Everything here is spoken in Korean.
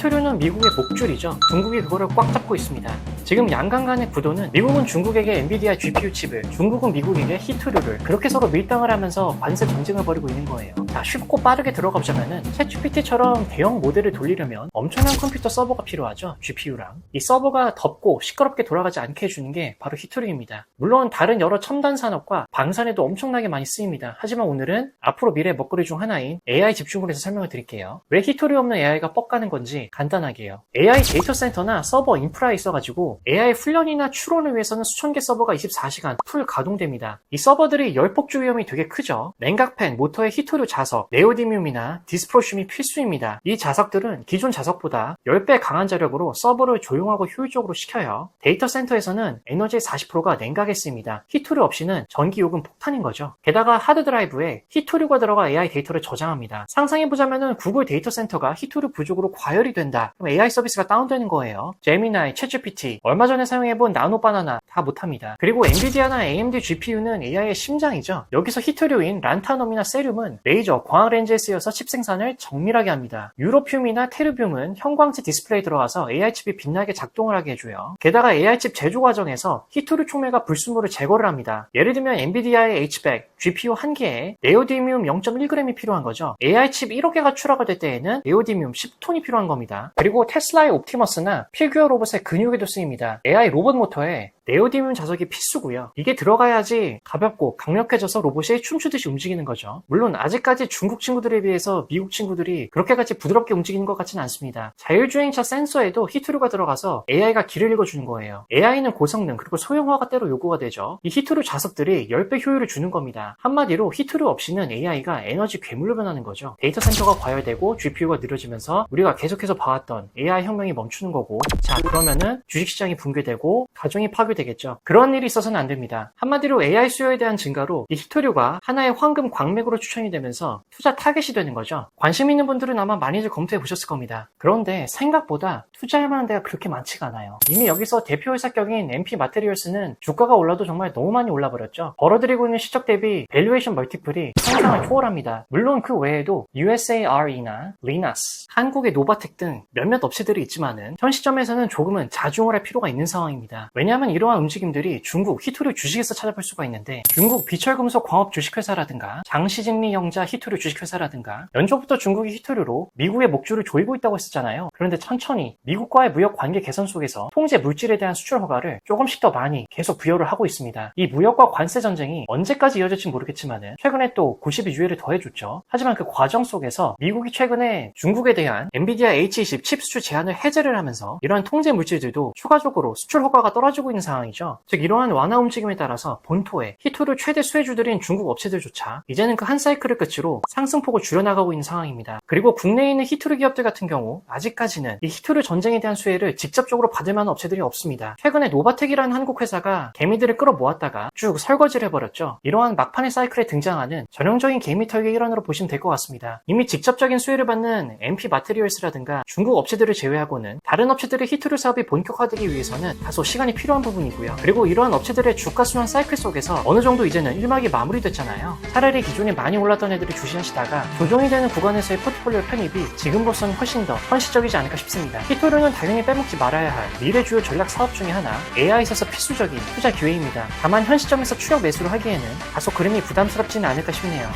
히토류는 미국의 목줄이죠. 중국이 그거를 꽉 잡고 있습니다. 지금 양강 간의 구도는 미국은 중국에게 엔비디아 GPU 칩을, 중국은 미국에게 히토류를 그렇게 서로 밀당을 하면서 관세 전쟁을 벌이고 있는 거예요. 자, 쉽고 빠르게 들어가 보자면은 챗GPT처럼 대형 모델을 돌리려면 엄청난 컴퓨터 서버가 필요하죠. GPU랑. 이 서버가 덥고 시끄럽게 돌아가지 않게 해주는 게 바로 히토류입니다. 물론 다른 여러 첨단 산업과 방산에도 엄청나게 많이 쓰입니다. 하지만 오늘은 앞으로 미래의 먹거리 중 하나인 AI 집중을 해서 설명을 드릴게요. 왜 히토류 없는 AI가 뻑가는 건지 간단하게요. AI 데이터 센터나 서버 인프라에 있어가지고 AI 훈련이나 추론을 위해서는 수천 개 서버가 24시간 풀 가동됩니다. 이 서버들이 열폭주 위험이 되게 크죠. 냉각팬, 모터의 히토류 자석, 네오디뮴이나 디스프로슘이 필수입니다. 이 자석들은 기존 자석보다 10배 강한 자력으로 서버를 조용하고 효율적으로 시켜요. 데이터 센터에서는 에너지의 40%가 냉각에 쓰입니다. 히토류 없이는 전기 요금 폭탄인 거죠. 게다가 하드드라이브에 히토류가 들어가 AI 데이터를 저장합니다. 상상해보자면은 구글 데이터 센터가 히토류 부족으로 과열이 된다. 그럼 AI 서비스가 다운되는 거예요. 제미나이, 챗GPT, 얼마 전에 사용해본 나노바나나 다 못합니다. 그리고 엔비디아나 AMD GPU는 AI의 심장이죠. 여기서 히토류인 란타넘이나 세륨은 레이저, 광학 렌즈에 쓰여서 칩 생산을 정밀하게 합니다. 유로듐이나 테르듐은 형광색 디스플레이 들어가서 AI 칩이 빛나게 작동을 하게 해줘요. 게다가 AI 칩 제조 과정에서 히토류 촉매가 불순물을 제거를 합니다. 예를 들면 엔비디아의 H100, GPU 1개에 네오디뮴 0.1g이 필요한 거죠. AI 칩 1억 개가 출하가 될 때에는 네오디뮴 10톤이 필요한 겁니다. 그리고 테슬라의 옵티머스나 피규어 로봇의 근육에도 쓰입니다. AI 로봇 모터에 네오디뮴 자석이 필수고요. 이게 들어가야지 가볍고 강력해져서 로봇이 춤추듯이 움직이는 거죠. 물론 아직까지 중국 친구들에 비해서 미국 친구들이 그렇게까지 부드럽게 움직이는 것 같지는 않습니다. 자율주행차 센서에도 히토류가 들어가서 AI가 길을 읽어주는 거예요. AI는 고성능 그리고 소형화가 때로 요구가 되죠. 이 히토류 자석들이 10배 효율을 주는 겁니다. 한마디로 히토류 없이는 AI가 에너지 괴물로 변하는 거죠. 데이터 센터가 과열되고 GPU가 느려지면서 우리가 계속해서 봐왔던 AI 혁명이 멈추는 거고, 자, 그러면은 주식시장이 붕괴되고 가정이 파괴되겠죠. 그런 일이 있어서는 안 됩니다. 한마디로 AI 수요에 대한 증가로 이 히토류가 하나의 황금 광맥으로 추천이 되면서 투자 타겟이 되는 거죠. 관심 있는 분들은 아마 많이들 검토해 보셨을 겁니다. 그런데 생각보다 투자할 만한 데가 그렇게 많지가 않아요. 이미 여기서 대표회사 격인 MP 마테리얼스는 주가가 올라도 정말 너무 많이 올라버렸죠. 벌어들이고 있는 실적 대비 밸류에이션 멀티플이 상상을 초월합니다. 물론 그 외에도 USARE나 리나스, 한국의 노바텍 등 몇몇 업체들이 있지만은 현 시점에서는 조금은 자중을 할 필요가 있는 상황입니다. 왜냐하면 이러한 움직임들이 중국 히토류 주식에서 찾아볼 수가 있는데, 중국 비철금속 광업 주식회사라든가 장시진리 영자 히토류 주식회사라든가 연초부터 중국이 히토류로 미국의 목줄을 조이고 있다고 했었잖아요. 그런데 천천히 미국과의 무역 관계 개선 속에서 통제 물질에 대한 수출 허가를 조금씩 더 많이 계속 부여를 하고 있습니다. 이 무역과 관세 전쟁이 언제까지 이어질지 모르겠지만은 최근에 또 90이 유예를 더해줬죠. 하지만 그 과정 속에서 미국이 최근에 중국에 대한 엔비디아 H20 칩 수출 제한을 해제를 하면서 이러한 통제 물질들도 추가적으로 수출 허가가 떨어지고 있는 상황이죠. 즉 이러한 완화 움직임에 따라서 본토에 히토류 최대 수혜주들인 중국 업체들조차 이제는 그 한 사이클을 끝으로 상승폭을 줄여나가고 있는 상황입니다. 그리고 국내에 있는 히토류 기업들 같은 경우 아직까지는 이 히토류 전쟁에 대한 수혜를 직접적으로 받을 만한 업체들이 없습니다. 최근에 노바텍이라는 한국 회사가 개미들을 끌어모았다가 쭉 설거지를 해버렸죠. 이러한 막판의 사이클에 등장하는 전형적인 개미 털기 일환으로 보시면 될 것 같습니다. 이미 직접적인 수혜를 받는 MP 마테리얼스라든가 중국 업체들을 제외하고는 다른 업체들의 히토류 사업이 본격화되기 위해서는 다소 시간이 필요한 부분이고요. 그리고 이러한 업체들의 주가 순환 사이클 속에서 어느 정도 이제는 1막이 마무리됐잖아요. 차라리 기존에 많이 올랐던 애들을 주시하시다가 조정이 되는 구간에서의 포트폴리오 편입이 지금으로서는 훨씬 더 현실적이지 않을까 싶습니다. 히토류는 당연히 빼먹지 말아야 할 미래 주요 전략 사업 중에 하나, AI에 있어서 필수적인 투자 기회입니다. 다만 현 시점에서 추격 매수를 하기에는 다소 그림이 부담스럽지는 않을까 싶네요.